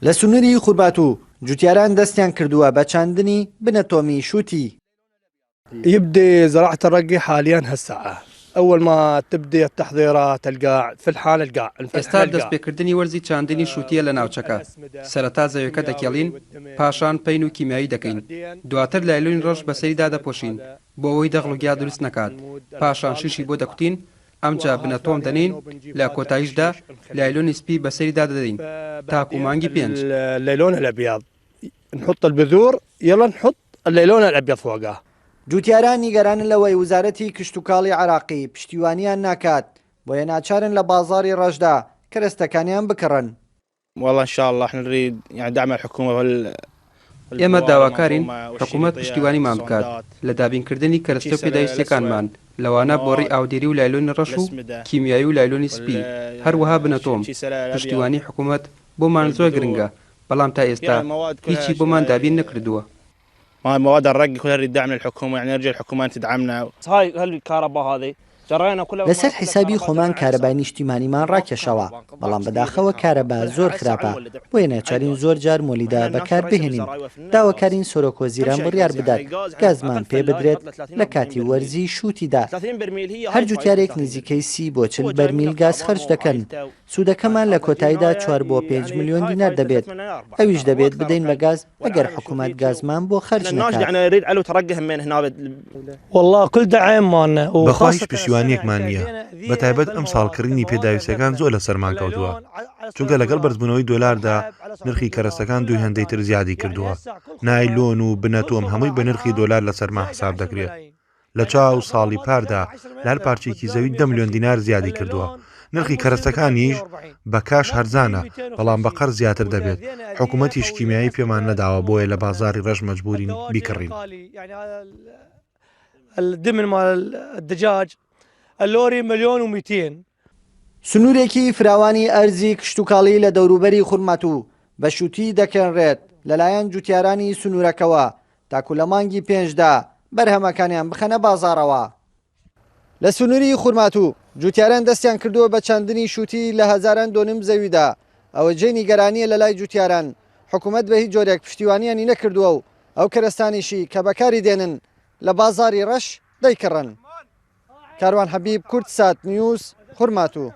لە سنووری خوربات و جوتیاران دەستیان کردووە بە چاندنی بنەتۆمی شووتی. يبدي زراعة الرقي حاليا هالساعة. أول ما تبدي التحضيرات القاع في الحال القاع. ئێستا دەستپێکردنی وەرزی چاندنی شووتیە لە ناوچەکە. سەرەتا زەویەکە دەکێڵین، پاشان پەین و کیمیایی دەکەین. دواتر لایلۆنی ڕۆژ بەسەریدا دەپۆشین بۆ ئەوەی دەغڵ و گیا دروست نەکات. پاشان شیشی بۆ دەکوتین، ئەمجا بنەتۆم دەنین، لە کۆتاییشدا لایلۆنی سپی بەسەریدا دەدەین تاکو مانگی 5. الليلون الأبيض نحط البذور، يلا نحط الليلون الأبيض فوقها. جوتیاران نیگەرانن لەوەی وزارەتی کشتوکاڵی عراقی پشتیوانیان ناکات بۆیە ناچارن لە بازاری ڕەشدا کەرەستەکانیان بکڕن. والله إن شاء الله احنا نريد يعني دعم الحكومة ئێمە داواکارین حکوومەت پشتیوانیمان بکات لە دابینکردنی کەرەستە و پێداویستەکانمان لەوانە بۆڕی ئاودێری و لایلۆنی ڕەش و کیمیایی و لایلۆنی سپی هەروەها بنەتۆم. پشتیوانی حکوومەت بۆمان زۆر گرنگە بەڵام تا ئێستا هیچی بۆمان دابین نەکردووە. مواد الرقي كلها نريد دعم للحكومة، يعني نرجع الحكومة تدعمنا. هاي الكهرباء هذه لەسەر حیسابی خۆمان کارەبای نیشتیمانیمان ڕاکێشەوە بەڵام بەداخەوە کارەبا زۆر خراپە بۆیە ناچارین زۆر جار مۆلیدا بەکار بهێنین. داواکارین سۆرۆکۆزیران بڕیار بدات گازمان پێ بدرێت لە کاتی وەرزی شووتیدا. هەر جوتیارێک نزیکەی 30 بۆ 40 بەرمیل گاز خەرج دەکەن. سوودەکەمان لە کۆتاییدا 4 بۆ 5 ملیۆن دینار دەبێت. ئەویش دەبێت بدەین بە گاز ئەگەر حکوومەت گازمان بۆ خەرج نەکات. والله كل دعم مالنا بەخواهیش پشتیوانیەکمان نییە. بە تایبەت ئەم ساڵکردنی پێداویستەکان زۆر لە سەرمان کەوتووە چونکە لەگەڵ بەرزبوونەوەی دۆلاردا نرخی کەرەستەکان دوی هەندەی تر زیادی کردووە. نایلۆن و بنەتۆم هەمووی بە نرخی دۆلار لە سەرمان حساب دەکرێت. لە چاو ساڵی پاردا لە هەر پارچێکی زەوی 10 ملیۆن دینار زیادی کردووە. نرخی کەرەستەکانیش بە کاش هەرزانە بەڵام بە قەرز زیاتر دەبێت. حکوومەتیش کیمیایی پێمان نەداوە بۆیە لە بازاری ڕەش مەجبورین بیکڕین. الدمن مال الدجاج اللوري 1,200,000. سنوورێکی فراوانی ئەرزی کشتوکاڵی لە دەوروبەری خورمات و بە شووتی دەکەنرێت لەلایەن جوتیارانی سنوورەکەوە تاکو لە مانگی 5دا بەرهەمەکانیان بخەنە بازارەوە. لە سنووری خورمات و جوتیاران دەستیان کردووە بە چاندنی شووتی لە هەزاران دۆنم زەویدا. ئەوە جێی نیگەرانیە لە لای جوتیاران. حکوومەت بە هیچ جۆرێک پشتیوانیانی نەکردووە و ئەو کەرەستانیشی کە بەکاری دێنن لە بازاری ڕەش دەیکڕن. کاروان حەبیب، کورتسات نیوز، خورمات و